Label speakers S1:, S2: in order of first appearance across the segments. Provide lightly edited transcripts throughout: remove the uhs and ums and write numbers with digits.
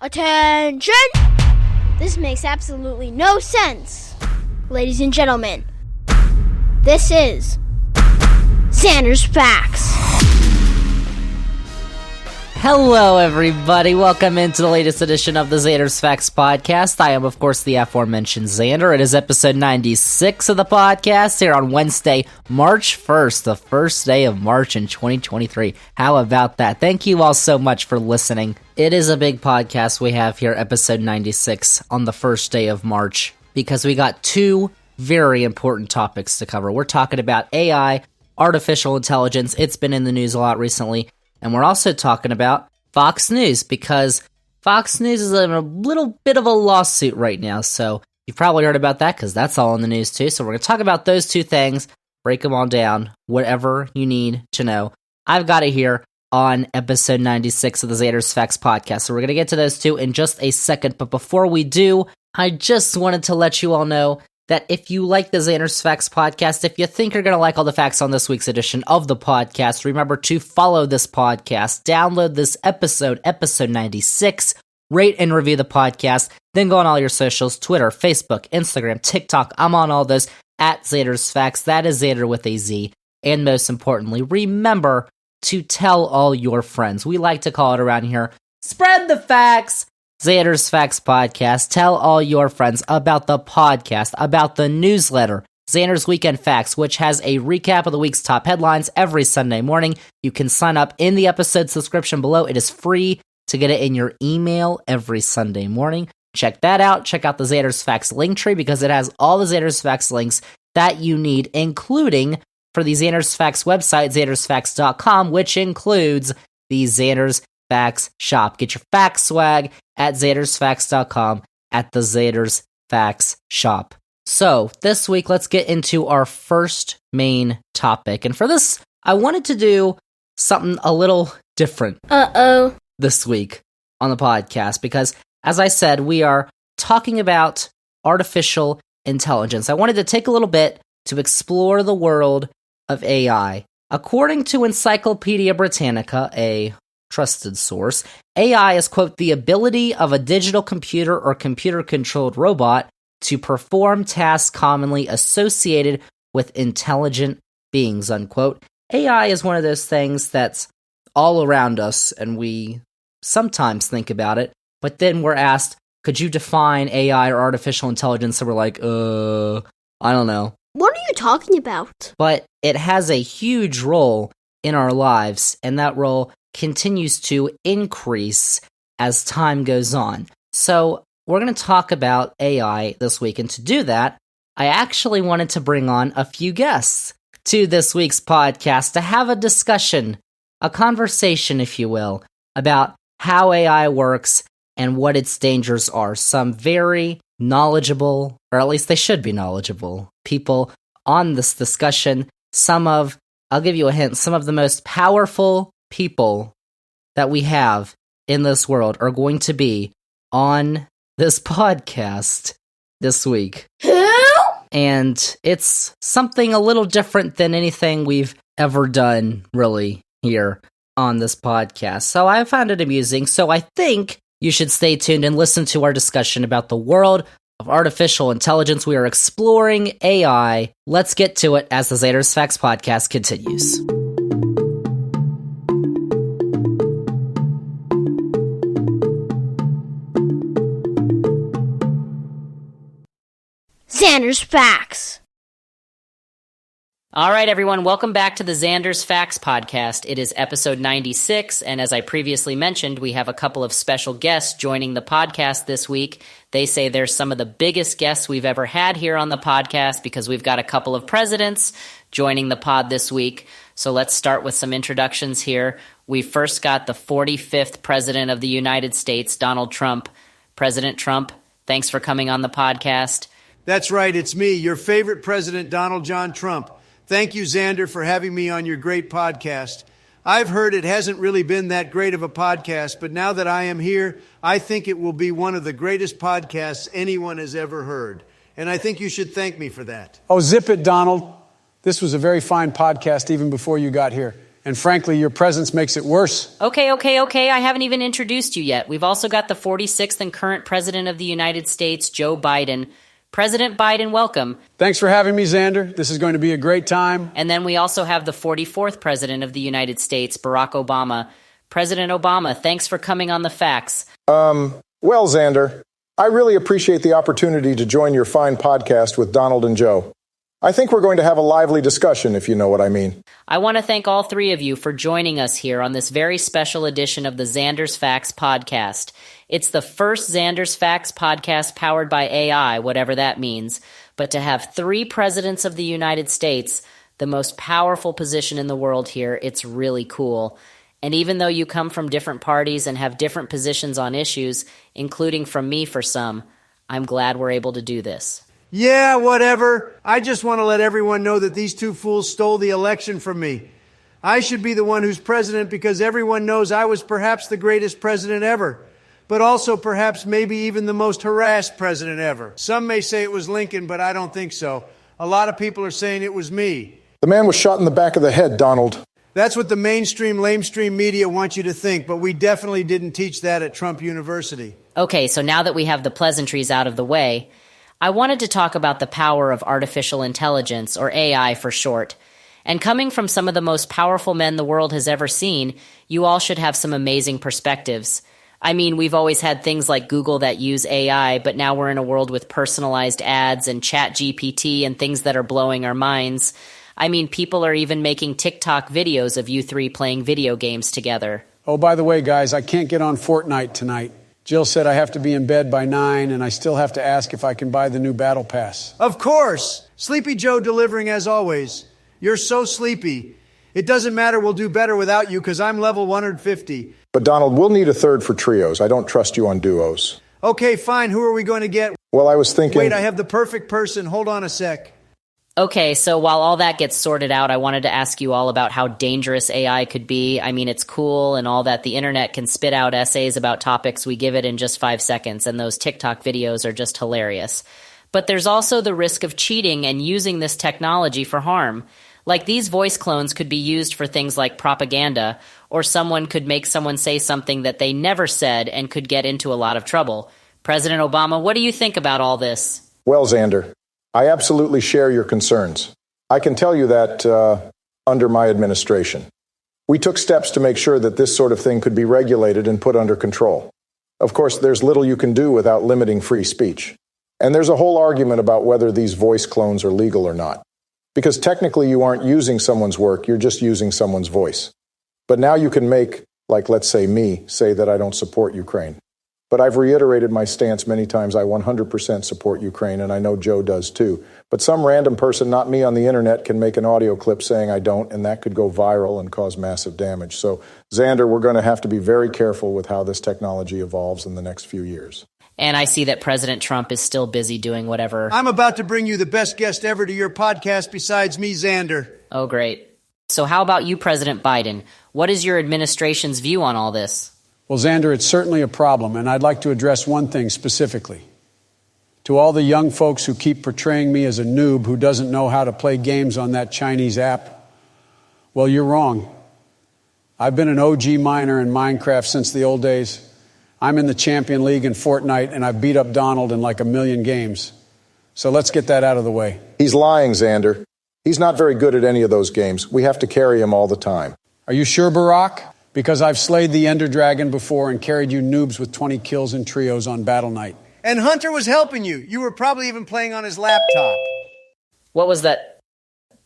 S1: Attention! This makes absolutely no sense. Ladies and gentlemen, this is Zander's Facts.
S2: Hello, everybody. Welcome into the latest edition of the Zander's Facts podcast. I am, of course, the aforementioned Zander. It is episode 96 of the podcast here on Wednesday, March 1st, the first day of March in 2023. How about that? Thank you all so much for listening. It is a big podcast we have here, episode 96, on the first day of March, because we got two very important topics to cover. We're talking about AI, artificial intelligence. It's been in the news a lot recently. And we're also talking about Fox News, because Fox News is in a little bit of a lawsuit right now. So you've probably heard about that, because that's all in the news too. So we're going to talk about those two things, break them all down, whatever you need to know. I've got it here on episode 96 of the Zander's Facts podcast. So we're going to get to those two in just a second. But before we do, I just wanted to let you all know that if you like the Zander's Facts podcast, if you think you're going to like all the facts on this week's edition of the podcast, remember to follow this podcast, download this episode 96, rate and review the podcast, then go on all your socials, Twitter, Facebook, Instagram, TikTok. I'm on all those at Zander's Facts. That is Zander with a Z. And most importantly, remember to tell all your friends. We like to call it around here, spread the facts. Zander's Facts Podcast. Tell all your friends about the podcast, about the newsletter, Zander's Weekend Facts, which has a recap of the week's top headlines every Sunday morning. You can sign up in the episode subscription below. It is free to get it in your email every Sunday morning. Check that out. Check out the Zander's Facts link tree, because it has all the Zander's Facts links that you need, including for the Zander's Facts website, zandersfacts.com, which includes the Zander's Facts shop. Get your facts swag at zandersfacts.com at the Zander's Facts shop. So this week, let's get into our first main topic. And for this, I wanted to do something a little different this week on the podcast, because as I said, we are talking about artificial intelligence. I wanted to take a little bit to explore the world of AI. According to Encyclopedia Britannica, a trusted source, AI is, quote, the ability of a digital computer or computer-controlled robot to perform tasks commonly associated with intelligent beings, unquote. AI is one of those things that's all around us, and we sometimes think about it, but then we're asked, could you define AI or artificial intelligence? And we're like, I don't know.
S1: What are you talking about?
S2: But it has a huge role in our lives, and that role continues to increase as time goes on. So we're going to talk about AI this week, and to do that, I actually wanted to bring on a few guests to this week's podcast to have a discussion, a conversation, if you will, about how AI works and what its dangers are. Some very knowledgeable, or at least they should be knowledgeable, people on this discussion. I'll give you a hint, some of the most powerful people that we have in this world are going to be on this podcast this week. And it's something a little different than anything we've ever done, really, here on this podcast. So I found it amusing. So I think you should stay tuned and listen to our discussion about the world of artificial intelligence. We are exploring AI. Let's get to it as the Zander's Facts podcast continues.
S1: Zander's Facts.
S2: All right, everyone, welcome back to the Zander's Facts podcast. It is episode 96, and as I previously mentioned, we have a couple of special guests joining the podcast this week. They say they're some of the biggest guests we've ever had here on the podcast, because we've got a couple of presidents joining the pod this week. So let's start with some introductions here. We first got the 45th president of the United States, Donald Trump. President Trump, thanks for coming on the podcast.
S3: That's right, it's me, your favorite president, Donald John Trump. Thank you, Zander, for having me on your great podcast. I've heard it hasn't really been that great of a podcast, but now that I am here, I think it will be one of the greatest podcasts anyone has ever heard. And I think you should thank me for that.
S4: Oh, zip it, Donald. This was a very fine podcast even before you got here.
S3: And frankly, your presence makes it worse.
S2: Okay. I haven't even introduced you yet. We've also got the 46th and current President of the United States, Joe Biden. President Biden, welcome.
S3: Thanks for having me, Zander. This is going to be a great time.
S2: And then we also have the 44th President of the United States, Barack Obama. President Obama, thanks for coming on The Facts.
S4: Well, Zander, I really appreciate the opportunity to join your fine podcast with Donald and Joe. I think we're going to have a lively discussion, if you know what I mean.
S2: I want to thank all three of you for joining us here on this very special edition of the Zander's Facts podcast. It's the first Zander's Facts podcast powered by AI, whatever that means. But to have three presidents of the United States, the most powerful position in the world here, it's really cool. And even though you come from different parties and have different positions on issues, including from me for some, I'm glad we're able to do this.
S3: Yeah, whatever. I just want to let everyone know that these two fools stole the election from me. I should be the one who's president because everyone knows I was perhaps the greatest president ever, but also perhaps maybe even the most harassed president ever. Some may say it was Lincoln, but I don't think so. A lot of people are saying it was me.
S4: The man was shot in the back of the head, Donald.
S3: That's what the mainstream, lamestream media want you to think, but we definitely didn't teach that at Trump University.
S2: Okay, so now that we have the pleasantries out of the way, I wanted to talk about the power of artificial intelligence, or AI for short. And coming from some of the most powerful men the world has ever seen, you all should have some amazing perspectives. I mean, we've always had things like Google that use AI, but now we're in a world with personalized ads and ChatGPT and things that are blowing our minds. I mean, people are even making TikTok videos of you three playing video games together.
S3: Oh, by the way, guys, I can't get on Fortnite tonight. Jill said I have to be in bed by 9, and I still have to ask if I can buy the new Battle Pass. Of course! Sleepy Joe delivering as always. You're so sleepy. It doesn't matter, we'll do better without you, because I'm level 150.
S4: But Donald, we'll need a third for trios. I don't trust you on duos.
S3: Okay, fine. Who are we going to get?
S4: Well, I was thinking...
S3: Wait, I have the perfect person. Hold on a sec.
S2: Okay, so while all that gets sorted out, I wanted to ask you all about how dangerous AI could be. I mean, it's cool and all that. The internet can spit out essays about topics we give it in just 5 seconds, and those TikTok videos are just hilarious. But there's also the risk of cheating and using this technology for harm. Like, these voice clones could be used for things like propaganda, or someone could make someone say something that they never said and could get into a lot of trouble. President Obama, what do you think about all this?
S4: Well, Zander, I absolutely share your concerns. I can tell you that under my administration, we took steps to make sure that this sort of thing could be regulated and put under control. Of course, there's little you can do without limiting free speech. And there's a whole argument about whether these voice clones are legal or not. Because technically you aren't using someone's work, you're just using someone's voice. But now you can make, like let's say me, say that I don't support Ukraine. But I've reiterated my stance many times. I 100% support Ukraine, and I know Joe does too. But some random person, not me on the internet, can make an audio clip saying I don't, and that could go viral and cause massive damage. So, Zander, we're going to have to be very careful with how this technology evolves in the next few years.
S2: And I see that President Trump is still busy doing whatever.
S3: I'm about to bring you the best guest ever to your podcast besides me, Zander.
S2: Oh, great. So how about you, President Biden? What is your administration's view on all this?
S3: Well, Zander, it's certainly a problem, and I'd like to address one thing specifically. To all the young folks who keep portraying me as a noob who doesn't know how to play games on that Chinese app, well, you're wrong. I've been an OG miner in Minecraft since the old days. I'm in the Champion League in Fortnite, and I've beat up Donald in like 1,000,000 games. So let's get that out of the way.
S4: He's lying, Zander. He's not very good at any of those games. We have to carry him all the time.
S3: Are you sure, Barack? Because I've slayed the Ender Dragon before and carried you noobs with 20 kills in trios on Battle Night. And Hunter was helping you. You were probably even playing on his laptop.
S2: What was that?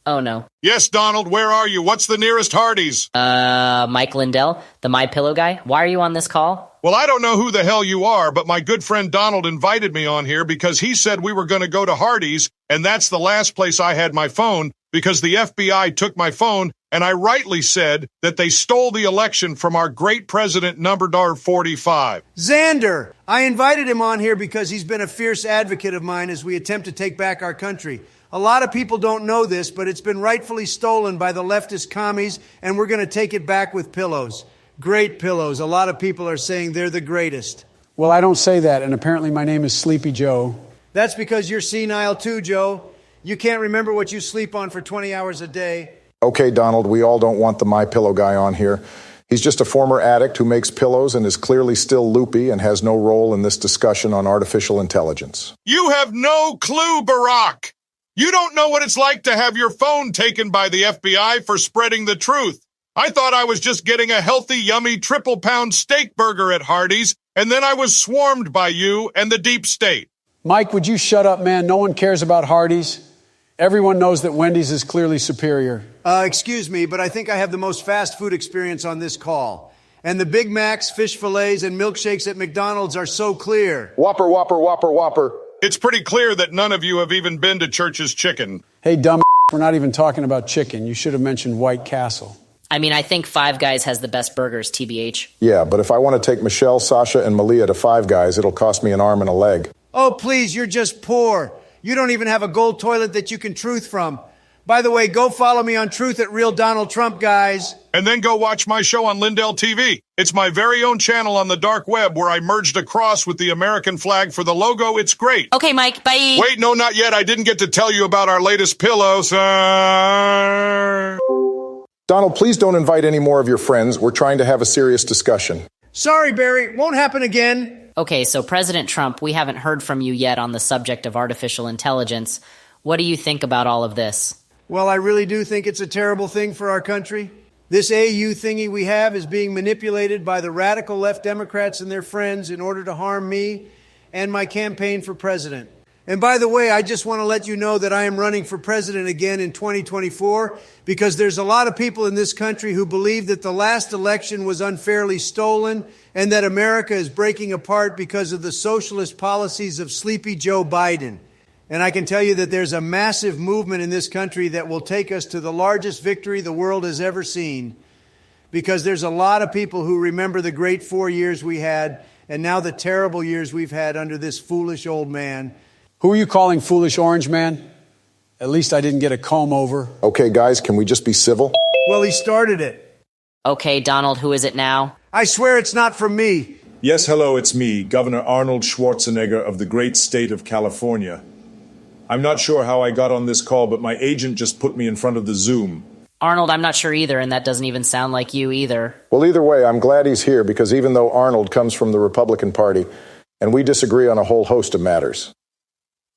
S2: Oh, no.
S5: Yes, Donald, where are you? What's the nearest Hardee's?
S2: Mike Lindell, the My Pillow guy. Why are you on this call?
S5: Well, I don't know who the hell you are, but my good friend Donald invited me on here because he said we were going to go to Hardee's, and that's the last place I had my phone because the FBI took my phone, and I rightly said that they stole the election from our great president, number 45.
S3: Zander! I invited him on here because he's been a fierce advocate of mine as we attempt to take back our country. A lot of people don't know this, but it's been rightfully stolen by the leftist commies, and we're going to take it back with pillows. Great pillows. A lot of people are saying they're the greatest. Well, I don't say that, and apparently my name is Sleepy Joe. That's because you're senile too, Joe. You can't remember what you sleep on for 20 hours a day.
S4: Okay, Donald, we all don't want the MyPillow guy on here. He's just a former addict who makes pillows and is clearly still loopy and has no role in this discussion on artificial intelligence.
S5: You have no clue, Barack. You don't know what it's like to have your phone taken by the FBI for spreading the truth. I thought I was just getting a healthy, yummy triple-pound steak burger at Hardee's, and then I was swarmed by you and the deep state.
S6: Mike, would you shut up, man? No one cares about Hardee's. Everyone knows that Wendy's is clearly superior.
S3: Excuse me, but I think I have the most fast food experience on this call. And the Big Macs, fish fillets, and milkshakes at McDonald's are so clear.
S4: Whopper, Whopper, Whopper, Whopper.
S5: It's pretty clear that none of you have even been to Church's Chicken.
S6: Hey, dumb, we're not even talking about chicken. You should have mentioned White Castle.
S2: I mean, I think Five Guys has the best burgers, TBH.
S4: Yeah, but if I want to take Michelle, Sasha, and Malia to Five Guys, it'll cost me an arm and a leg.
S3: Oh, please, you're just poor. You don't even have a gold toilet that you can truth from. By the way, go follow me on Truth at Real Donald Trump, guys.
S5: And then go watch my show on Lindell TV. It's my very own channel on the dark web where I merged a cross with the American flag for the logo. It's great.
S2: Okay, Mike, bye.
S5: Wait, no, not yet. I didn't get to tell you about our latest pillow, sir.
S4: Donald, please don't invite any more of your friends. We're trying to have a serious discussion.
S3: Sorry, Barry. Won't happen again.
S2: Okay, so President Trump, we haven't heard from you yet on the subject of artificial intelligence. What do you think about all of this?
S3: Well, I really do think it's a terrible thing for our country. This AU thingy we have is being manipulated by the radical left Democrats and their friends in order to harm me and my campaign for president. And by the way, I just want to let you know that I am running for president again in 2024 because there's a lot of people in this country who believe that the last election was unfairly stolen and that America is breaking apart because of the socialist policies of sleepy Joe Biden. And I can tell you that there's a massive movement in this country that will take us to the largest victory the world has ever seen, because there's a lot of people who remember the great 4 years we had and now the terrible years we've had under this foolish old man.
S6: Who are you calling foolish orange man? At least I didn't get a comb over.
S4: Okay, guys, can we just be civil?
S3: Well, he started it.
S2: Okay, Donald, who is it now?
S3: I swear it's not from me.
S7: Yes, hello, it's me, Governor Arnold Schwarzenegger of the great state of California. I'm not sure how I got on this call, but my agent just put me in front of the Zoom.
S2: Arnold, I'm not sure either, and that doesn't even sound like you either.
S4: Well, either way, I'm glad he's here because even though Arnold comes from the Republican Party and we disagree on a whole host of matters,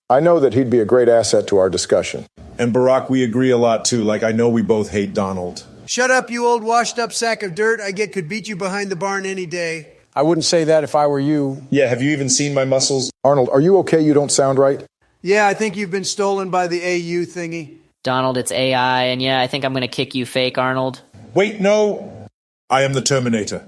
S4: I know that he'd be a great asset to our discussion.
S7: And Barack, we agree a lot too. Like, I know we both hate Donald.
S3: Shut up, you old washed-up sack of dirt. I could beat you behind the barn any day.
S6: I wouldn't say that if I were you.
S7: Yeah, have you even seen my muscles?
S4: Arnold, are you okay? You don't sound right.
S3: Yeah, I think you've been stolen by the AU thingy.
S2: Donald, it's AI, and yeah, I think I'm going to kick you fake, Arnold.
S7: Wait, no. I am the Terminator.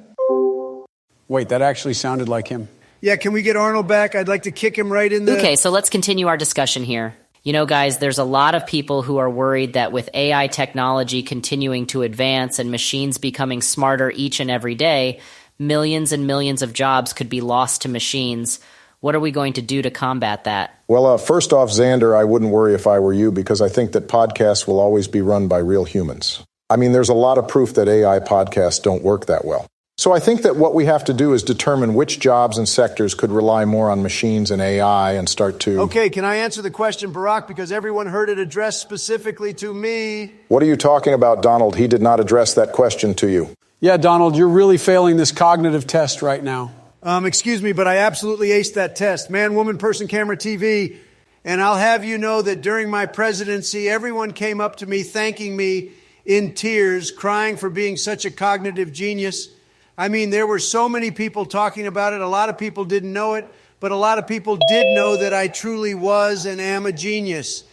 S6: Wait, that actually sounded like him.
S3: Yeah, can we get Arnold back? I'd like to kick him right in the...
S2: Okay, so let's continue our discussion here. You know, guys, there's a lot of people who are worried that with AI technology continuing to advance and machines becoming smarter each and every day, millions and millions of jobs could be lost to machines. What are we going to do to combat that?
S4: Well, first off, Zander, I wouldn't worry if I were you because I think that podcasts will always be run by real humans. I mean, there's a lot of proof that AI podcasts don't work that well. So I think that what we have to do is determine which jobs and sectors could rely more on machines and AI and start to...
S3: Okay, can I answer the question, Barack, because everyone heard it addressed specifically to me?
S4: What are you talking about, Donald? He did not address that question to you.
S6: Yeah, Donald, you're really failing this cognitive test right now.
S3: Excuse me, but I absolutely aced that test. Man, woman, person, camera, TV. And I'll have you know that during my presidency, everyone came up to me thanking me in tears, crying for being such a cognitive genius. I mean, there were so many people talking about it. A lot of people didn't know it, but a lot of people did know that I truly was and am a genius.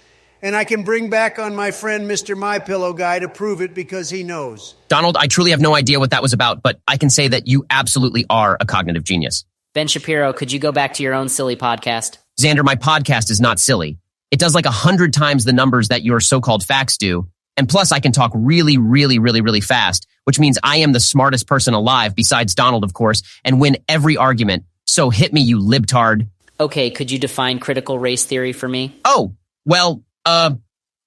S3: And I can bring back on my friend Mr. MyPillow guy to prove it because he knows.
S8: Donald, I truly have no idea what that was about, but I can say that you absolutely are a cognitive genius.
S2: Ben Shapiro, could you go back to your own silly podcast?
S8: Zander, my podcast is not silly. It does like 100 times the numbers that your so-called facts do. And plus, I can talk really, really, really, really fast, which means I am the smartest person alive, besides Donald, of course, and win every argument. So hit me, you libtard.
S2: Okay, could you define critical race theory for me?
S8: Oh, well,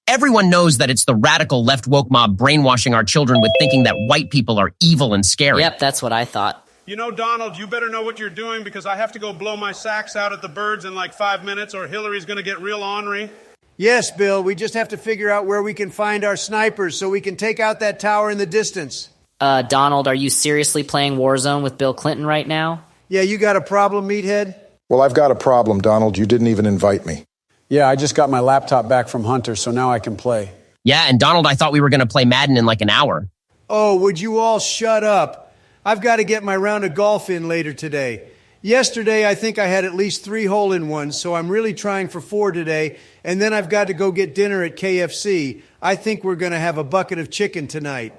S8: everyone knows that it's the radical left woke mob brainwashing our children with thinking that white people are evil and scary.
S2: Yep, that's what I thought.
S9: You know, Donald, you better know what you're doing because I have to go blow my sacks out at the birds in like 5 minutes or Hillary's going to get real ornery.
S3: Yes, Bill, we just have to figure out where we can find our snipers so we can take out that tower in the distance.
S2: Donald, are you seriously playing Warzone with Bill Clinton right now?
S3: Yeah, you got a problem, meathead?
S4: Well, I've got a problem, Donald. You didn't even invite me.
S6: Yeah, I just got my laptop back from Hunter, so now I can play.
S8: Yeah, and Donald, I thought we were going to play Madden in like an hour.
S3: Oh, would you all shut up? I've got to get my round of golf in later today. Yesterday, I think I had at least 3 hole-in-ones, so I'm really trying for 4 today, and then I've got to go get dinner at KFC. I think we're going to have a bucket of chicken tonight.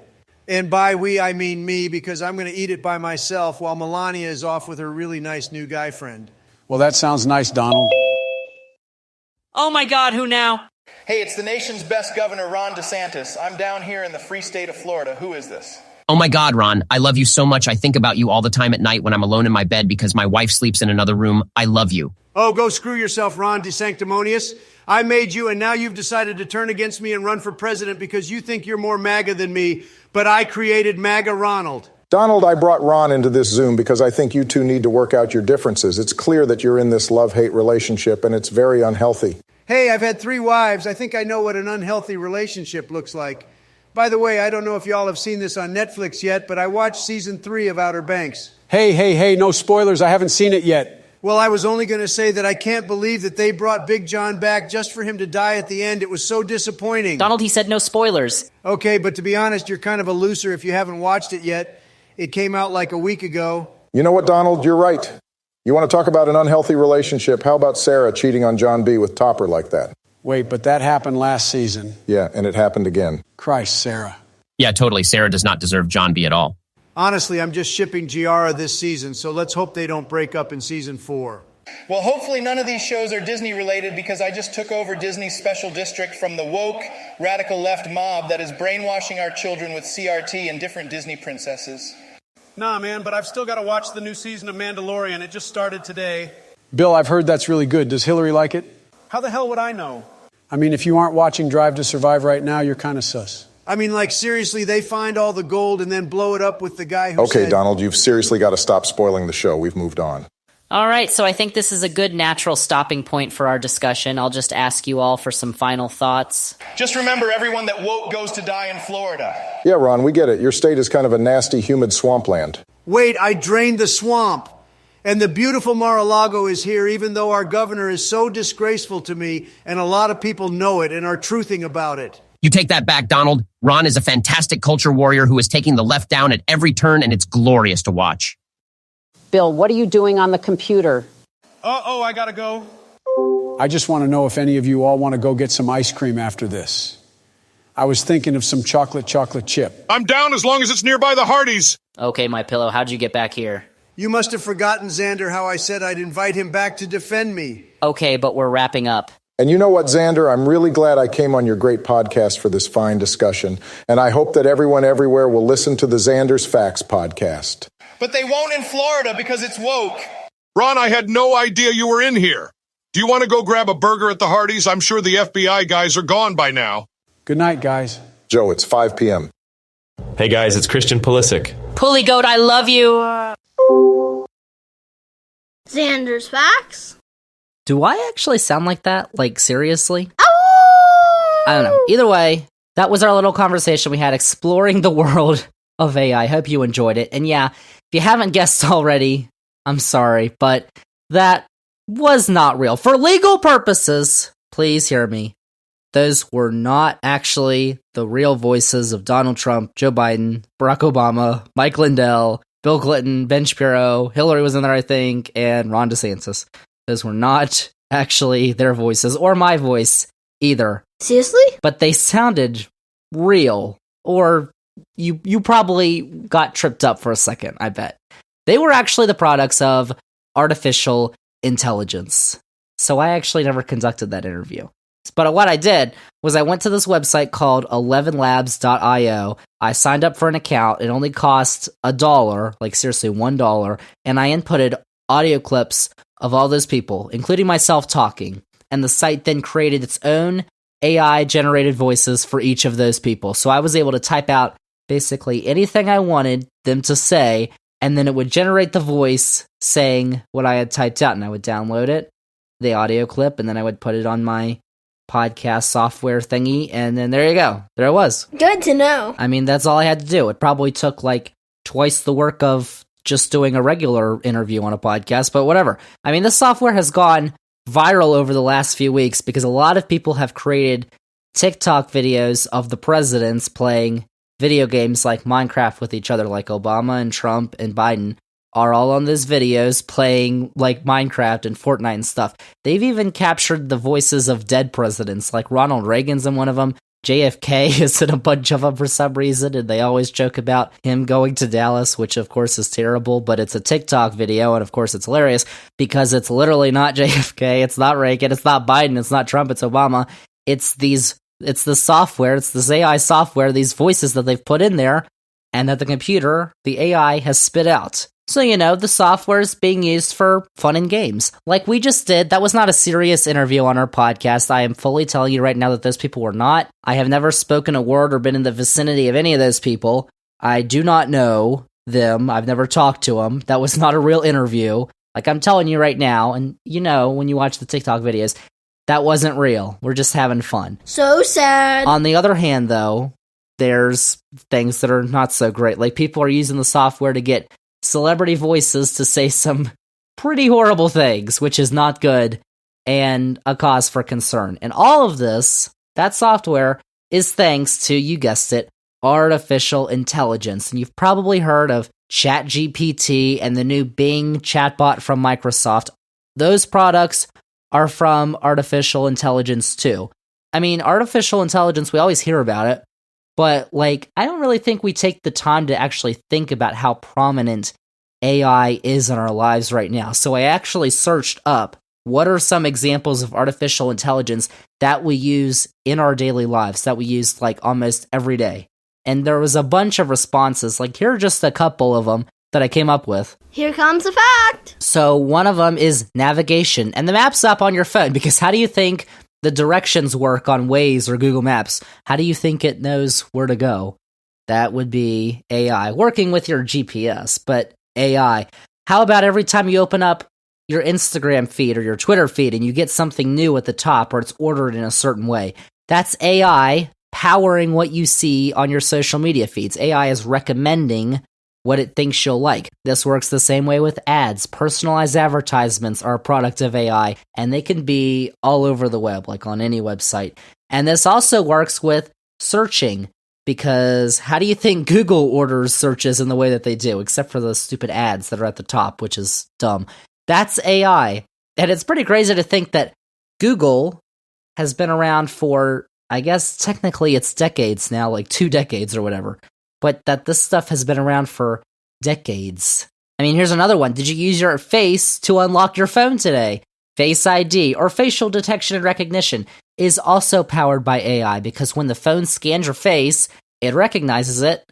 S3: And by we, I mean me, because I'm going to eat it by myself while Melania is off with her really nice new guy friend.
S6: Well, that sounds nice, Donald.
S2: Oh my God, who now?
S10: Hey, it's the nation's best governor, Ron DeSantis. I'm down here in the free state of Florida. Who is this?
S8: Oh my God, Ron, I love you so much. I think about you all the time at night when I'm alone in my bed because my wife sleeps in another room. I love you.
S3: Oh, go screw yourself, Ron DeSanctimonious. I made you, and now you've decided to turn against me and run for president because you think you're more MAGA than me, but I created MAGA Ronald.
S4: Donald, I brought Ron into this Zoom because I think you two need to work out your differences. It's clear that you're in this love-hate relationship, and it's very unhealthy.
S3: Hey, I've had 3 wives. I think I know what an unhealthy relationship looks like. By the way, I don't know if y'all have seen this on Netflix yet, but I watched season 3 of Outer Banks.
S6: Hey, no spoilers. I haven't seen it yet.
S3: Well, I was only going to say that I can't believe that they brought Big John back just for him to die at the end. It was so disappointing.
S2: Donald, he said no spoilers.
S3: Okay, but to be honest, you're kind of a loser if you haven't watched it yet. It came out like a week ago.
S4: You know what, Donald? You're right. You want to talk about an unhealthy relationship? How about Sarah cheating on John B. with Topper like that?
S6: Wait, but that happened last season.
S4: Yeah, and it happened again.
S6: Christ, Sarah.
S8: Yeah, totally. Sarah does not deserve John B. at all.
S3: Honestly, I'm just shipping Giara this season, so let's hope they don't break up in season 4.
S10: Well, hopefully none of these shows are Disney related because I just took over Disney's special district from the woke, radical left mob that is brainwashing our children with CRT and different Disney princesses.
S9: Nah, man, but I've still got to watch the new season of Mandalorian. It just started today.
S6: Bill, I've heard that's really good. Does Hillary like it?
S9: How the hell would I know?
S6: I mean, if you aren't watching Drive to Survive right now, you're kind of sus.
S3: I mean, like, seriously, they find all the gold and then blow it up with the guy who
S4: Okay,
S3: said...
S4: Donald, you've seriously got to stop spoiling the show. We've moved on.
S2: All right, so I think this is a good natural stopping point for our discussion. I'll just ask you all for some final thoughts.
S10: Just remember, everyone that woke goes to die in Florida.
S4: Yeah, Ron, we get it. Your state is kind of a nasty, humid swampland.
S3: Wait, I drained the swamp. And the beautiful Mar-a-Lago is here, even though our governor is so disgraceful to me, and a lot of people know it and are truthing about it.
S8: You take that back, Donald. Ron is a fantastic culture warrior who is taking the left down at every turn, and it's glorious to watch.
S11: Bill, what are you doing on the computer?
S9: Oh, I gotta go.
S6: I just want to know if any of you all want to go get some ice cream after this. I was thinking of some chocolate chip.
S5: I'm down as long as it's nearby the Hardys.
S2: Okay, my pillow, how'd you get back here?
S3: You must have forgotten, Zander, how I said I'd invite him back to defend me.
S2: Okay, but we're wrapping up.
S4: And you know what, Zander? I'm really glad I came on your great podcast for this fine discussion. And I hope that everyone everywhere will listen to the Zander's Facts podcast.
S10: But they won't in Florida because it's woke.
S5: Ron, I had no idea you were in here. Do you want to go grab a burger at the Hardys? I'm sure the FBI guys are gone by now.
S6: Good night, guys.
S4: Joe, it's 5 p.m.
S12: Hey guys, it's Christian Pulisic.
S2: Pulley goat, I love you.
S1: Zander's Facts?
S2: Do I actually sound like that? Like, seriously?
S1: Oh!
S2: I don't know. Either way, that was our little conversation we had exploring the world of AI. I hope you enjoyed it. And yeah, if you haven't guessed already, I'm sorry, but that was not real. For legal purposes, please hear me. Those were not actually the real voices of Donald Trump, Joe Biden, Barack Obama, Mike Lindell, Bill Clinton, Ben Shapiro, Hillary was in there, I think, and Ron DeSantis. Those were not actually their voices, or my voice, either.
S1: Seriously?
S2: But they sounded real, or you probably got tripped up for a second, I bet. They were actually the products of artificial intelligence. So I actually never conducted that interview. But what I did was I went to this website called 11labs.io. I signed up for an account. It only cost $1, like seriously $1, and I inputted audio clips of all those people, including myself talking. And the site then created its own AI-generated voices for each of those people. So I was able to type out basically anything I wanted them to say, and then it would generate the voice saying what I had typed out, and I would download it, the audio clip, and then I would put it on my podcast software thingy, and then there you go. There it was.
S1: Good to know.
S2: I mean, that's all I had to do. It probably took like twice the work of just doing a regular interview on a podcast, but whatever. I mean, this software has gone viral over the last few weeks because a lot of people have created TikTok videos of the presidents playing video games like Minecraft with each other, like Obama and Trump and Biden are all on these videos playing like Minecraft and Fortnite and stuff. They've even captured the voices of dead presidents, like Ronald Reagan's in one of them. JFK is in a bunch of them for some reason, and they always joke about him going to Dallas, which of course is terrible, but it's a TikTok video, and of course it's hilarious because it's literally not JFK, it's not Reagan, it's not Biden, it's not Trump, it's Obama. It's the software, it's this AI software, these voices that they've put in there, and that the computer, the AI, has spit out. So, the software is being used for fun and games. Like we just did, that was not a serious interview on our podcast. I am fully telling you right now that those people were not. I have never spoken a word or been in the vicinity of any of those people. I do not know them. I've never talked to them. That was not a real interview. Like I'm telling you right now, and when you watch the TikTok videos, that wasn't real. We're just having fun.
S1: So sad.
S2: On the other hand, though, there's things that are not so great. Like people are using the software to get celebrity voices to say some pretty horrible things, which is not good and a cause for concern. And all of this, that software, is thanks to, you guessed it, artificial intelligence. And you've probably heard of ChatGPT and the new Bing chatbot from Microsoft. Those products are from artificial intelligence too. I mean, artificial intelligence, we always hear about it, but I don't really think we take the time to actually think about how prominent AI is in our lives right now. So I actually searched up what are some examples of artificial intelligence that we use in our daily lives, that we use almost every day. And there was a bunch of responses. Here are just a couple of them that I came up with.
S1: Here comes the fact.
S2: So one of them is navigation, and the map's up on your phone, because how do you think the directions work on Waze or Google Maps? How do you think it knows where to go? That would be AI, working with your GPS, but AI. How about every time you open up your Instagram feed or your Twitter feed and you get something new at the top, or it's ordered in a certain way? That's AI powering what you see on your social media feeds. AI is recommending what it thinks you'll like. This works the same way with ads. Personalized advertisements are a product of AI, and they can be all over the web, like on any website. And this also works with searching, because how do you think Google orders searches in the way that they do, except for the stupid ads that are at the top, which is dumb. That's AI. And it's pretty crazy to think that Google has been around for, I guess technically it's decades now, 2 decades or whatever. But that this stuff has been around for decades. I mean, here's another one. Did you use your face to unlock your phone today? Face ID, or facial detection and recognition, is also powered by AI, because when the phone scans your face, it recognizes it,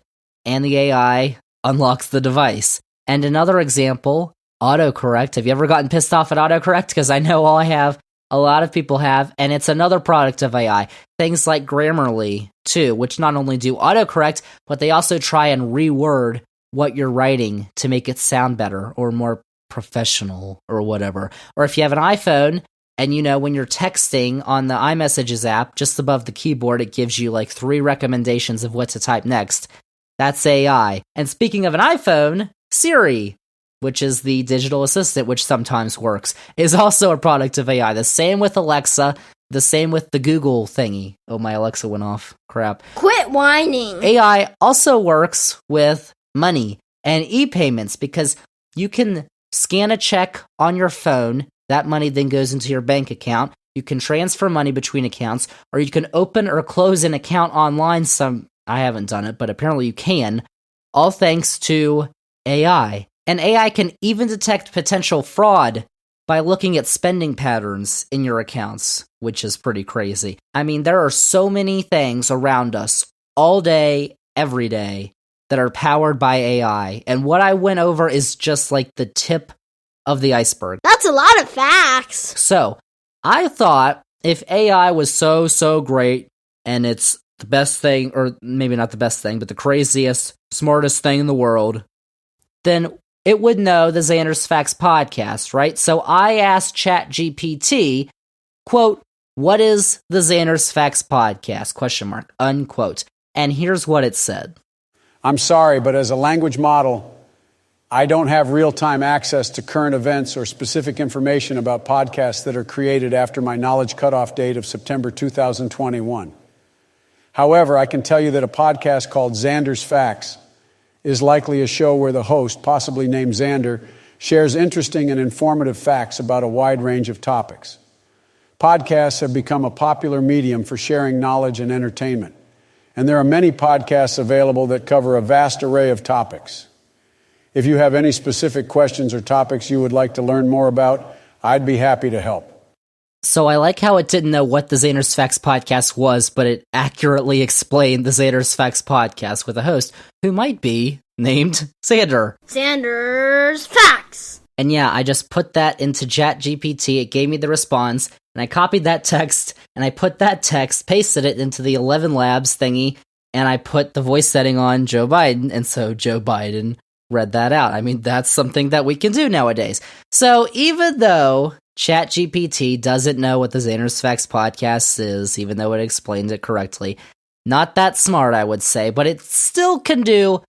S2: and the AI unlocks the device. And another example, autocorrect. Have you ever gotten pissed off at autocorrect? Because I know I have. A lot of people have, and it's another product of AI. Things like Grammarly, too, which not only do autocorrect, but they also try and reword what you're writing to make it sound better or more professional or whatever. Or if you have an iPhone, and when you're texting on the iMessages app, just above the keyboard, it gives you 3 recommendations of what to type next. That's AI. And speaking of an iPhone, Siri, which is the digital assistant, which sometimes works, is also a product of AI. The same with Alexa, the same with the Google thingy. Oh, my Alexa went off. Crap.
S1: Quit whining.
S2: AI also works with money and e-payments, because you can scan a check on your phone. That money then goes into your bank account. You can transfer money between accounts, or you can open or close an account online. I haven't done it, but apparently you can, all thanks to AI. And AI can even detect potential fraud by looking at spending patterns in your accounts, which is pretty crazy. I mean, there are so many things around us all day, every day, that are powered by AI. And what I went over is just the tip of the iceberg.
S1: That's a lot of facts.
S2: So, I thought if AI was so great, and it's the best thing, or maybe not the best thing, but the craziest, smartest thing in the world, then it would know the Zander's Facts podcast, right? So I asked ChatGPT, quote, what is the Xander's Facts podcast? Question mark, unquote. And here's what it said.
S6: I'm sorry, but as a language model, I don't have real-time access to current events or specific information about podcasts that are created after my knowledge cutoff date of September 2021. However, I can tell you that a podcast called Zander's Facts is likely a show where the host, possibly named Zander, shares interesting and informative facts about a wide range of topics. Podcasts have become a popular medium for sharing knowledge and entertainment, and there are many podcasts available that cover a vast array of topics. If you have any specific questions or topics you would like to learn more about, I'd be happy to help.
S2: So I like how it didn't know what the Xander's Facts podcast was, but it accurately explained the Xander's Facts podcast with a host who might be named Zander.
S1: Xander's Facts.
S2: And yeah, I just put that into ChatGPT. It gave me the response, and I copied that text, and I put that text, pasted it into the 11 Labs thingy, and I put the voice setting on Joe Biden, and so Joe Biden read that out. I mean, that's something that we can do nowadays. So even though ChatGPT doesn't know what the Xander's Facts podcast is, even though it explains it correctly, not that smart, I would say, but it still can do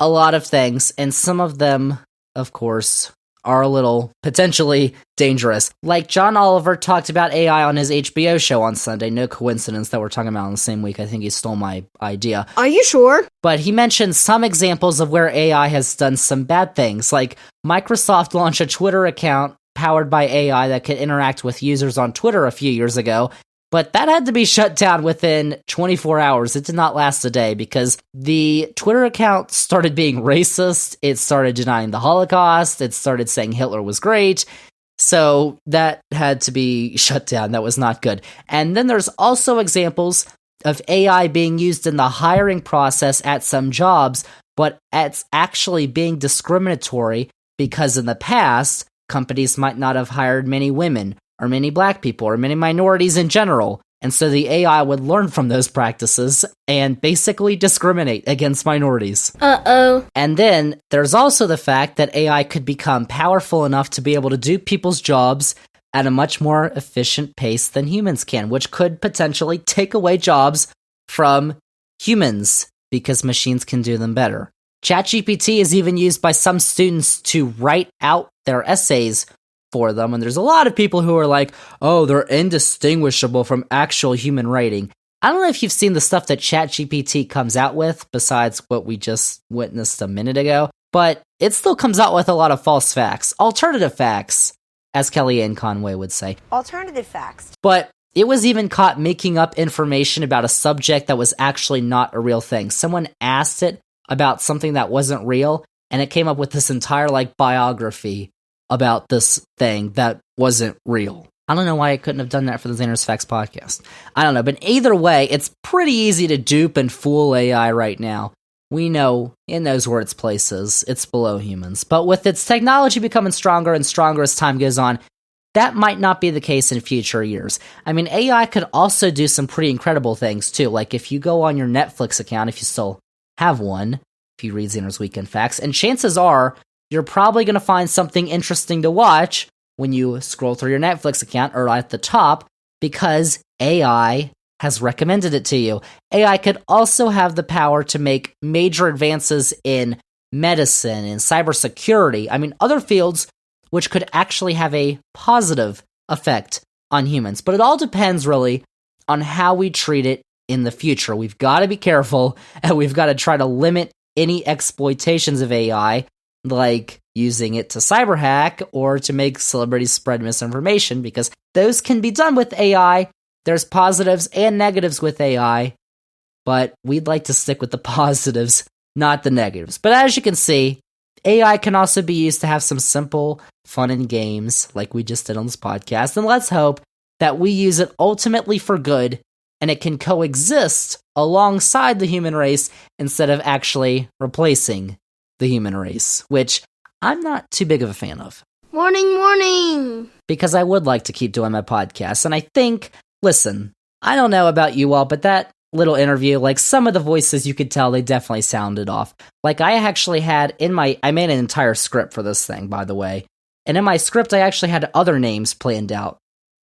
S2: a lot of things, and some of them, of course, are a little potentially dangerous. Like John Oliver talked about AI on his HBO show on Sunday. No coincidence that we're talking about in the same week. I think he stole my idea.
S1: Are you sure?
S2: But he mentioned some examples of where AI has done some bad things, like Microsoft launched a Twitter account powered by AI that could interact with users on Twitter a few years ago, but that had to be shut down within 24 hours. It did not last a day because the Twitter account started being racist, it started denying the Holocaust, it started saying Hitler was great, so that had to be shut down. That was not good. And then there's also examples of AI being used in the hiring process at some jobs, but it's actually being discriminatory because in the past, companies might not have hired many women or many black people or many minorities in general. And so the AI would learn from those practices and basically discriminate against minorities.
S1: Uh-oh.
S2: And then there's also the fact that AI could become powerful enough to be able to do people's jobs at a much more efficient pace than humans can, which could potentially take away jobs from humans because machines can do them better. ChatGPT is even used by some students to write out their essays for them, and there's a lot of people who are like, oh, they're indistinguishable from actual human writing. I don't know if you've seen the stuff that ChatGPT comes out with, besides what we just witnessed a minute ago, but it still comes out with a lot of false facts, alternative facts, as Kellyanne Conway would say.
S13: Alternative facts.
S2: But it was even caught making up information about a subject that was actually not a real thing. Someone asked it about something that wasn't real, and it came up with this entire, biography about this thing that wasn't real. I don't know why I couldn't have done that for the Xander's Facts podcast. I don't know, but either way, it's pretty easy to dupe and fool AI right now. We know it knows where its place is. It's below humans. But with its technology becoming stronger and stronger as time goes on, that might not be the case in future years. I mean, AI could also do some pretty incredible things, too. Like, if you go on your Netflix account, if you still have one, if you read Xander's Weekend Facts, and chances are you're probably going to find something interesting to watch when you scroll through your Netflix account or at the top, because AI has recommended it to you. AI could also have the power to make major advances in medicine and cybersecurity. I mean, other fields which could actually have a positive effect on humans. But it all depends, really, on how we treat it in the future. We've got to be careful, and we've got to try to limit any exploitations of AI, like using it to cyberhack or to make celebrities spread misinformation, because those can be done with AI. There's positives and negatives with AI, but we'd like to stick with the positives, not the negatives. But as you can see, AI can also be used to have some simple fun and games like we just did on this podcast, and let's hope that we use it ultimately for good and it can coexist alongside the human race instead of actually replacing the human race, which I'm not too big of a fan of.
S1: Morning, morning!
S2: Because I would like to keep doing my podcast, and I think, listen, I don't know about you all, but that little interview, some of the voices you could tell they definitely sounded off. I actually had I made an entire script for this thing, by the way, and in my script I actually had other names planned out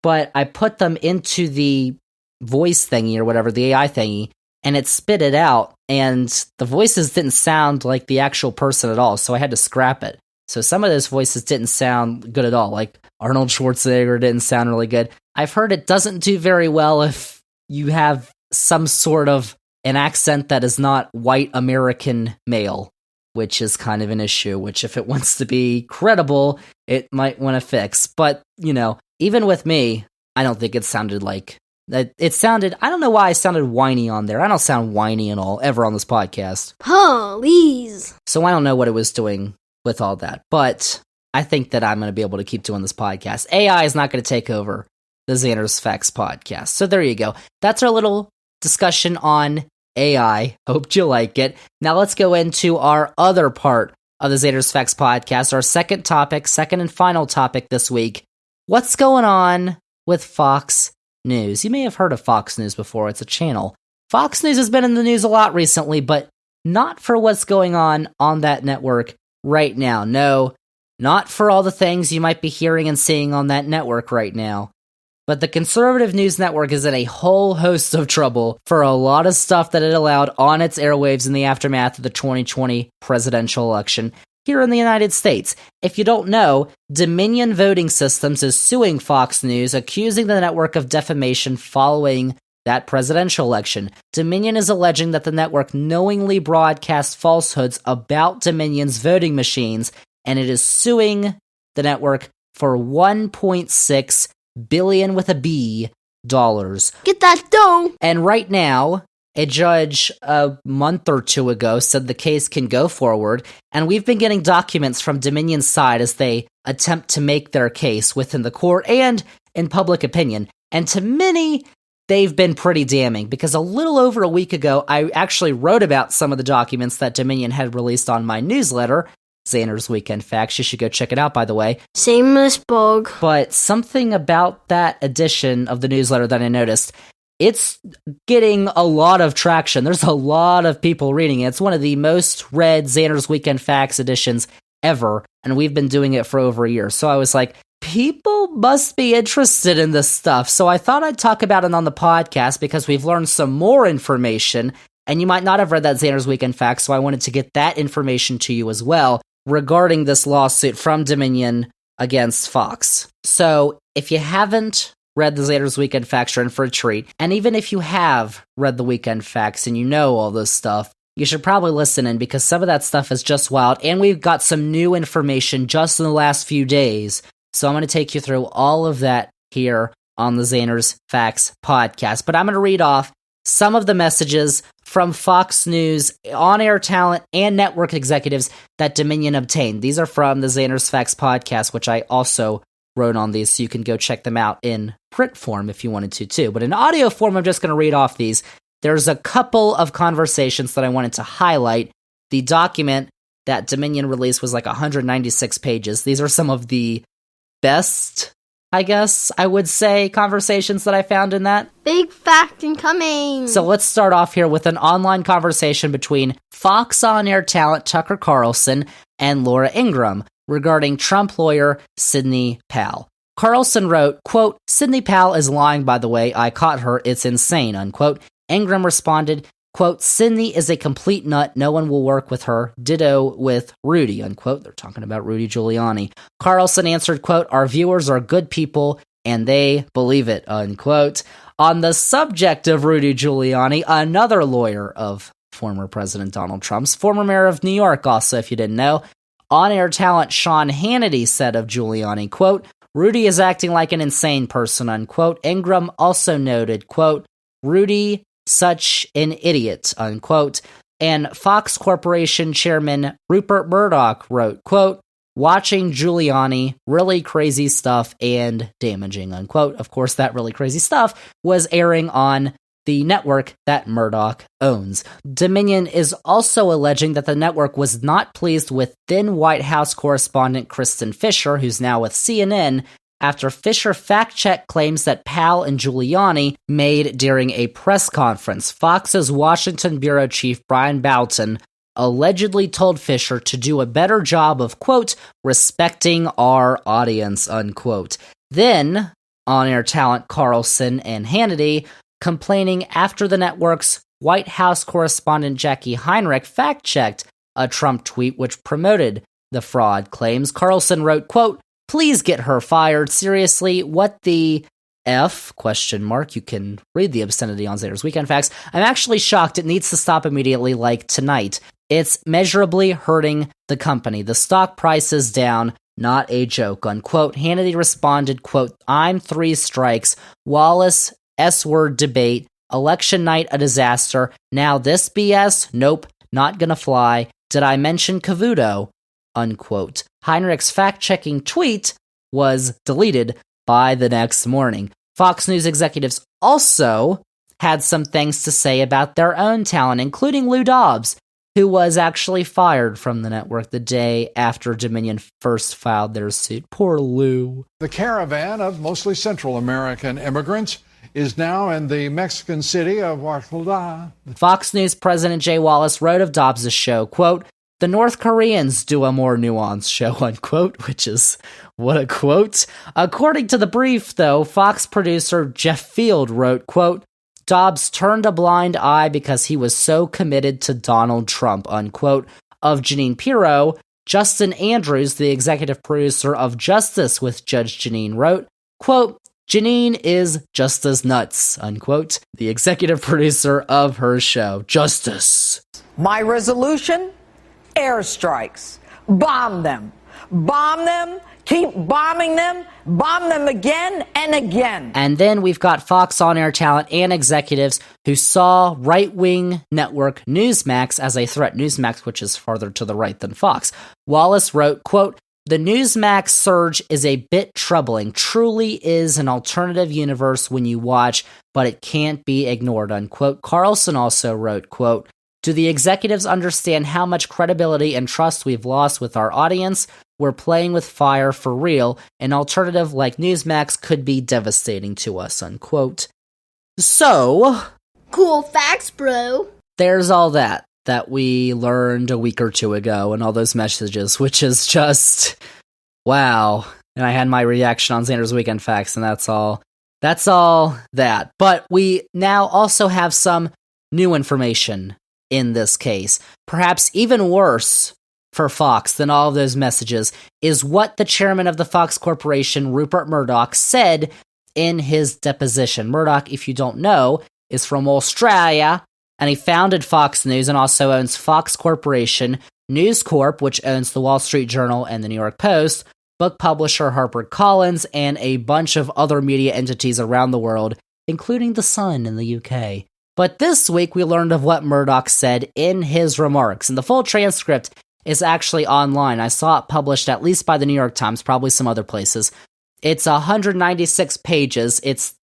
S2: but I put them into the voice thingy or whatever, the AI thingy, and it spit it out, and the voices didn't sound like the actual person at all, so I had to scrap it. So some of those voices didn't sound good at all, like Arnold Schwarzenegger didn't sound really good. I've heard it doesn't do very well if you have some sort of an accent that is not white American male, which is kind of an issue, which if it wants to be credible, it might want to fix. But, even with me, I don't think it sounded like... It sounded... I don't know why I sounded whiny on there. I don't sound whiny at all, ever on this podcast.
S1: Please.
S2: So I don't know what it was doing with all that. But I think that I'm going to be able to keep doing this podcast. AI is not going to take over the Zander's Facts podcast. So there you go. That's our little discussion on AI. Hope you like it. Now let's go into our other part of the Zander's Facts podcast, our second and final topic this week. What's going on with Fox News? You may have heard of Fox News before. It's a channel. Fox News has been in the news a lot recently, but not for what's going on that network right now. No, not for all the things you might be hearing and seeing on that network right now. But the conservative news network is in a whole host of trouble for a lot of stuff that it allowed on its airwaves in the aftermath of the 2020 presidential election here in the United States. If you don't know, Dominion Voting Systems is suing Fox News, accusing the network of defamation following that presidential election. Dominion is alleging that the network knowingly broadcast falsehoods about Dominion's voting machines, and it is suing the network for $1.6 billion with a B dollars.
S1: Get that dough!
S2: And right now, a judge a month or two ago said the case can go forward, and we've been getting documents from Dominion's side as they attempt to make their case within the court and in public opinion. And to many, they've been pretty damning, because a little over a week ago, I actually wrote about some of the documents that Dominion had released on my newsletter, Zander's Weekend Facts. You should go check it out, by the way.
S1: Shameless bug.
S2: But something about that edition of the newsletter that I noticed, it's getting a lot of traction. There's a lot of people reading it. It's one of the most read Zander's Weekend Facts editions ever, and we've been doing it for over a year. So I was like, people must be interested in this stuff. So I thought I'd talk about it on the podcast because we've learned some more information, and you might not have read that Zander's Weekend Facts, so I wanted to get that information to you as well regarding this lawsuit from Dominion against Fox. So if you haven't read the Zander's Weekend Facts, you're in for a treat. And even if you have read the Weekend Facts and you know all this stuff, you should probably listen in, because some of that stuff is just wild, and we've got some new information just in the last few days. So I'm going to take you through all of that here on the Zander's Facts podcast. But I'm going to read off some of the messages from Fox News, on-air talent, and network executives that Dominion obtained. These are from the Zander's Facts podcast, which I also wrote on these, so you can go check them out in print form if you wanted to too. But in audio form, I'm just going to read off these. There's a couple of conversations that I wanted to highlight. The document that Dominion released was like 196 pages. These are some of the best, I guess I would say, conversations that I found in that.
S1: Big fact incoming!
S2: So let's start off here with an online conversation between Fox on-air talent Tucker Carlson and Laura Ingraham regarding Trump lawyer Sidney Powell. Carlson wrote, quote, "Sidney Powell is lying, by the way. I caught her. It's insane," unquote. Ingraham responded, quote, "Sidney is a complete nut. No one will work with her. Ditto with Rudy," unquote. They're talking about Rudy Giuliani. Carlson answered, quote, "Our viewers are good people and they believe it," unquote. On the subject of Rudy Giuliani, another lawyer of former President Donald Trump's, former mayor of New York also, if you didn't know, on-air talent Sean Hannity said of Giuliani, quote, "Rudy is acting like an insane person," unquote. Ingraham also noted, quote, "Rudy, such an idiot," unquote. And Fox Corporation Chairman Rupert Murdoch wrote, quote, "Watching Giuliani, really crazy stuff and damaging," unquote. Of course, that really crazy stuff was airing on the network that Murdoch owns. Dominion is also alleging that the network was not pleased with then White House correspondent Kristen Fisher, who's now with CNN, after Fisher fact-checked claims that Powell and Giuliani made during a press conference. Fox's Washington bureau chief Brian Boughton allegedly told Fisher to do a better job of, quote, "respecting our audience," unquote. Then, on-air talent Carlson and Hannity, complaining after the network's White House correspondent Jackie Heinrich fact-checked a Trump tweet which promoted the fraud claims. Carlson wrote, quote, "Please get her fired. Seriously, what the F? Question mark. You can read the obscenity on Zander's Weekend Facts. I'm actually shocked. It needs to stop immediately, like tonight. It's measurably hurting the company. The stock price is down. Not a joke," unquote. Hannity responded, quote, "I'm 3 strikes. Wallace, S-word debate. Election night, a disaster. Now this BS? Nope, not gonna fly. Did I mention Cavuto?" Unquote. Heinrich's fact-checking tweet was deleted by the next morning. Fox News executives also had some things to say about their own talent, including Lou Dobbs, who was actually fired from the network the day after Dominion first filed their suit. Poor Lou.
S13: The caravan of mostly Central American immigrants is now in the Mexican city of Oaxaca.
S2: Fox News President Jay Wallace wrote of Dobbs' show, quote, "The North Koreans do a more nuanced show," unquote, which is, what a quote. According to the brief, though, Fox producer Jeff Field wrote, quote, "Dobbs turned a blind eye because he was so committed to Donald Trump," unquote. Of Jeanine Pirro, Justin Andrews, the executive producer of Justice with Judge Jeanine, wrote, quote, "Jeanine is just as nuts," unquote. The executive producer of her show, Justice.
S14: My resolution? Airstrikes. Bomb them. Bomb them. Keep bombing them. Bomb them again and again.
S2: And then we've got Fox on-air talent and executives who saw right-wing network Newsmax as a threat. Newsmax, which is farther to the right than Fox. Wallace wrote, quote, "The Newsmax surge is a bit troubling. Truly is an alternative universe when you watch, but it can't be ignored," unquote. Carlson also wrote, quote, "Do the executives understand how much credibility and trust we've lost with our audience? We're playing with fire for real. An alternative like Newsmax could be devastating to us," unquote. So,
S1: Cool facts, bro.
S2: There's all that we learned a week or two ago and all those messages, which is just, wow. And I had my reaction on Zander's Weekend Facts, and that's all that. But we now also have some new information in this case. Perhaps even worse for Fox than all of those messages is what the chairman of the Fox Corporation, Rupert Murdoch, said in his deposition. Murdoch, if you don't know, is from Australia, and he founded Fox News and also owns Fox Corporation, News Corp, which owns the Wall Street Journal and the New York Post, book publisher HarperCollins, and a bunch of other media entities around the world, including The Sun in the UK. But this week we learned of what Murdoch said in his remarks, and the full transcript is actually online. I saw it published at least by the New York Times, probably some other places. It's 196 pages. It's,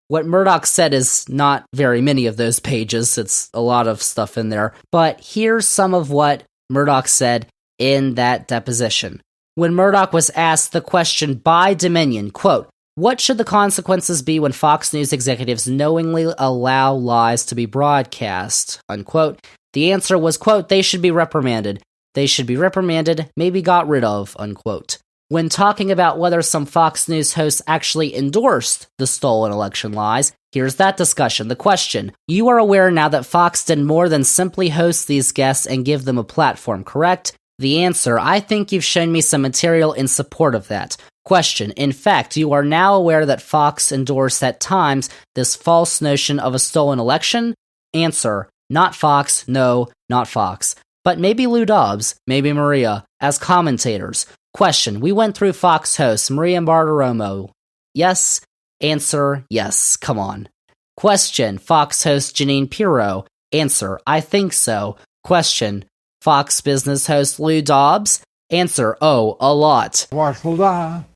S2: what Murdoch said is not very many of those pages. It's a lot of stuff in there. But here's some of what Murdoch said in that deposition. When Murdoch was asked the question by Dominion, quote, "What should the consequences be when Fox News executives knowingly allow lies to be broadcast?" unquote. The answer was, quote, "They should be reprimanded. They should be reprimanded, maybe got rid of," unquote. When talking about whether some Fox News hosts actually endorsed the stolen election lies, here's that discussion. The question: you are aware now that Fox did more than simply host these guests and give them a platform, correct? The answer: I think you've shown me some material in support of that. Question: in fact, you are now aware that Fox endorsed at times this false notion of a stolen election? Answer: not Fox, no, not Fox. But maybe Lou Dobbs, maybe Maria, as commentators. Question: we went through Fox hosts, Maria and Bartiromo. Yes? Answer: yes, come on. Question: Fox host Jeanine Pirro. Answer: I think so. Question: Fox business host Lou Dobbs. Answer: oh, a lot.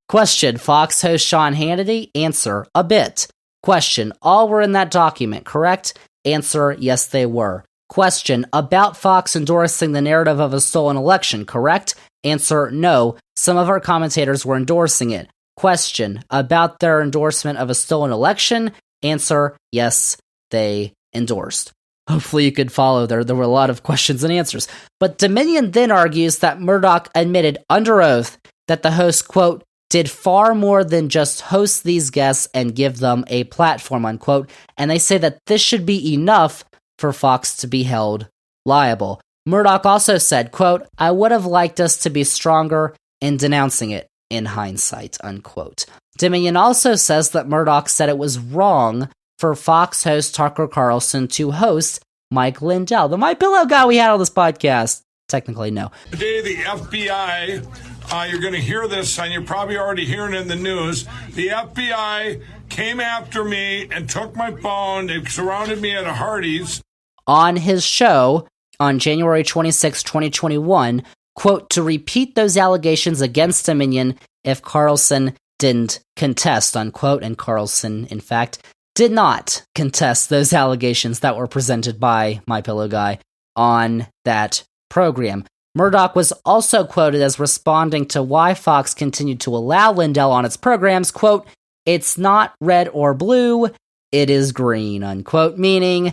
S2: Question: Fox host Sean Hannity. Answer: a bit. Question: all were in that document, correct? Answer: yes, they were. Question: about Fox endorsing the narrative of a stolen election, correct? Answer: no, some of our commentators were endorsing it. Question: about their endorsement of a stolen election? Answer: yes, they endorsed. Hopefully you could follow there. There were a lot of questions and answers. But Dominion then argues that Murdoch admitted under oath that the host, quote, did far more than just host these guests and give them a platform, unquote. And they say that this should be enough for Fox to be held liable. Murdoch also said, quote, "I would have liked us to be stronger in denouncing it in hindsight," unquote. Dominion also says that Murdoch said it was wrong for Fox host Tucker Carlson to host Mike Lindell, the My Pillow guy we had on this podcast. Technically, no.
S5: Today, the FBI, you're going to hear this, and you're probably already hearing it in the news. The FBI came after me and took my phone. They surrounded me at a Hardee's.
S2: On his show on January 26, 2021, quote, to repeat those allegations against Dominion if Carlson didn't contest, unquote. And Carlson, in fact, did not contest those allegations that were presented by My Pillow Guy on that program. Murdoch was also quoted as responding to why Fox continued to allow Lindell on its programs, quote, "It's not red or blue, it is green," unquote, meaning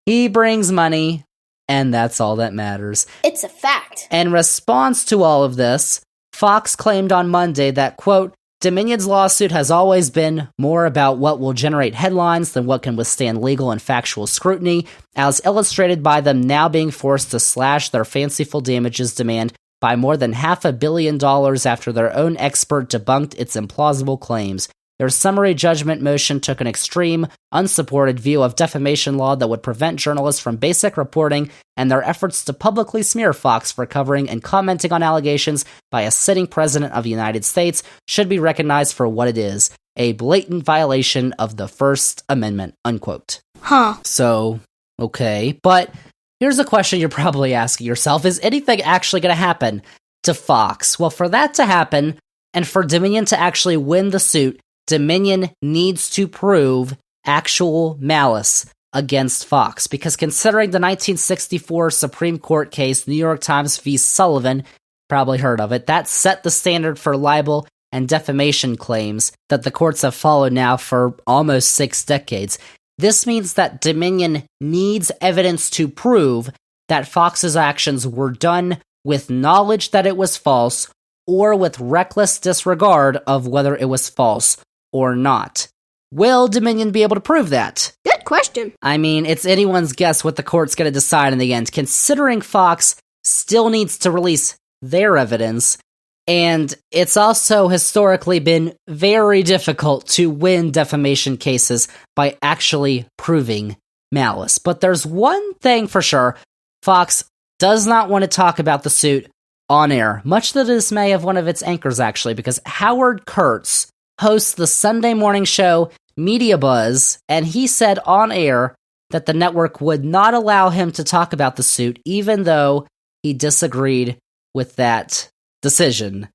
S2: he brings money, and that's all that matters.
S1: It's a fact.
S2: In response to all of this, Fox claimed on Monday that, quote, "Dominion's lawsuit has always been more about what will generate headlines than what can withstand legal and factual scrutiny, as illustrated by them now being forced to slash their fanciful damages demand by more than $500 million after their own expert debunked its implausible claims. Their summary judgment motion took an extreme, unsupported view of defamation law that would prevent journalists from basic reporting, and their efforts to publicly smear Fox for covering and commenting on allegations by a sitting president of the United States should be recognized for what it is, a blatant violation of the First Amendment," unquote.
S1: Huh.
S2: So, okay, but here's a question you're probably asking yourself. Is anything actually going to happen to Fox? Well, for that to happen, and for Dominion to actually win the suit, Dominion needs to prove actual malice against Fox, because considering the 1964 Supreme Court case, New York Times v. Sullivan, probably heard of it, that set the standard for libel and defamation claims that the courts have followed now for almost 6 decades. This means that Dominion needs evidence to prove that Fox's actions were done with knowledge that it was false or with reckless disregard of whether it was false or not. Will Dominion be able to prove that?
S1: Good question.
S2: I mean, it's anyone's guess what the court's going to decide in the end, considering Fox still needs to release their evidence, and it's also historically been very difficult to win defamation cases by actually proving malice. But there's one thing for sure: Fox does not want to talk about the suit on air, much to the dismay of one of its anchors, actually, because Howard Kurtz hosts the Sunday morning show Media Buzz, and he said on air that the network would not allow him to talk about the suit, even though he disagreed with that decision.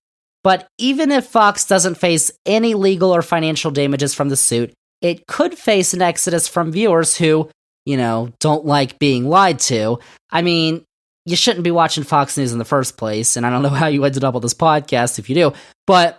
S2: But even if Fox doesn't face any legal or financial damages from the suit, it could face an exodus from viewers who, don't like being lied to. I mean, you shouldn't be watching Fox News in the first place, and I don't know how you ended up on this podcast if you do, but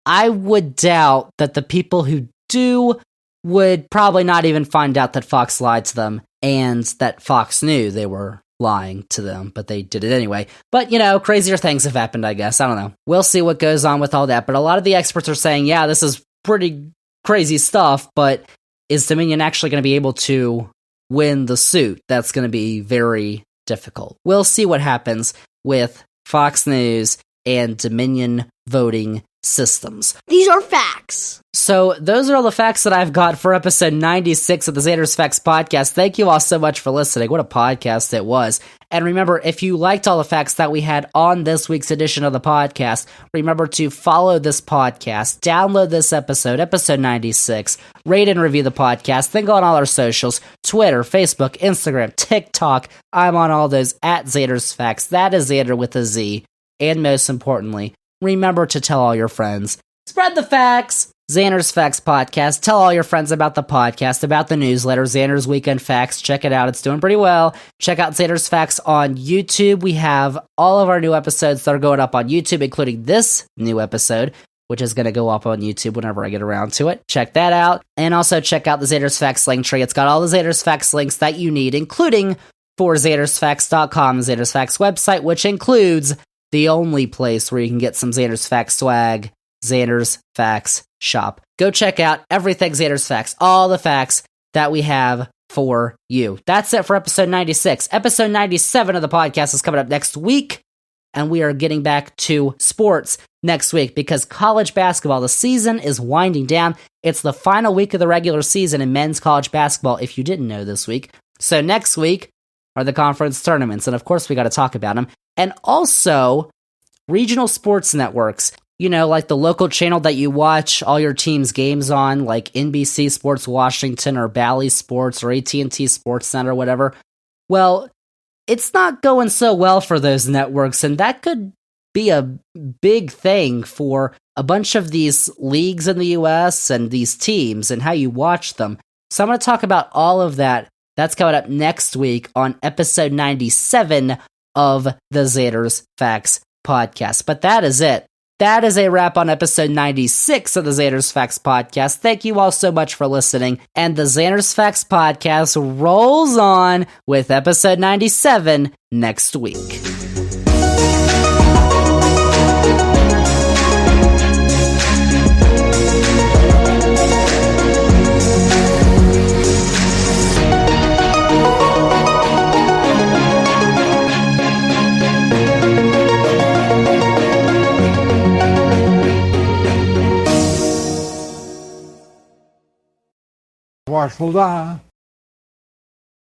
S2: I would doubt that the people who do would probably not even find out that Fox lied to them and that Fox knew they were lying to them, but they did it anyway. But, crazier things have happened, I guess. I don't know. We'll see what goes on with all that, but a lot of the experts are saying, yeah, this is pretty crazy stuff, but is Dominion actually going to be able to win the suit? That's going to be very difficult. We'll see what happens with Fox News and Dominion voting systems.
S1: These are facts.
S2: So those are all the facts that I've got for episode 96 of the Zander's Facts podcast. Thank you all so much for listening. What a podcast it was. And remember, if you liked all the facts that we had on this week's edition of the podcast, remember to follow this podcast, download this episode 96, rate and review the podcast, then go on all our socials, Twitter, Facebook, Instagram, TikTok. I'm on all those at Zander's Facts. That is Zander with a Z. And most importantly, remember to tell all your friends. Spread the facts! Zander's Facts Podcast. Tell all your friends about the podcast, about the newsletter, Zander's Weekend Facts. Check it out. It's doing pretty well. Check out Zander's Facts on YouTube. We have all of our new episodes that are going up on YouTube, including this new episode, which is going to go up on YouTube whenever I get around to it. Check that out. And also check out the Zander's Facts link tree. It's got all the Zander's Facts links that you need, including for Zander'sFacts.com, the Zander's Facts website, which includes the only place where you can get some Zander's Facts swag, Zander's Facts shop. Go check out everything Zander's Facts, all the facts that we have for you. That's it for episode 96. Episode 97 of the podcast is coming up next week, and we are getting back to sports next week because college basketball, the season is winding down. It's the final week of the regular season in men's college basketball, if you didn't know this week. So next week are the conference tournaments, and of course we got to talk about them. And also, regional sports networks, you know, like the local channel that you watch all your team's games on, like NBC Sports Washington or Bally Sports or AT&T Sports Center or whatever. Well, it's not going so well for those networks, and that could be a big thing for a bunch of these leagues in the U.S. and these teams and how you watch them. So I'm going to talk about all of that. That's coming up next week on episode 97 of the Zander's Facts podcast. But that is it. That is a wrap on episode 96 of the Zander's Facts podcast. Thank you all so much for listening. And the Zander's Facts podcast rolls on with episode 97 next week.
S13: Wash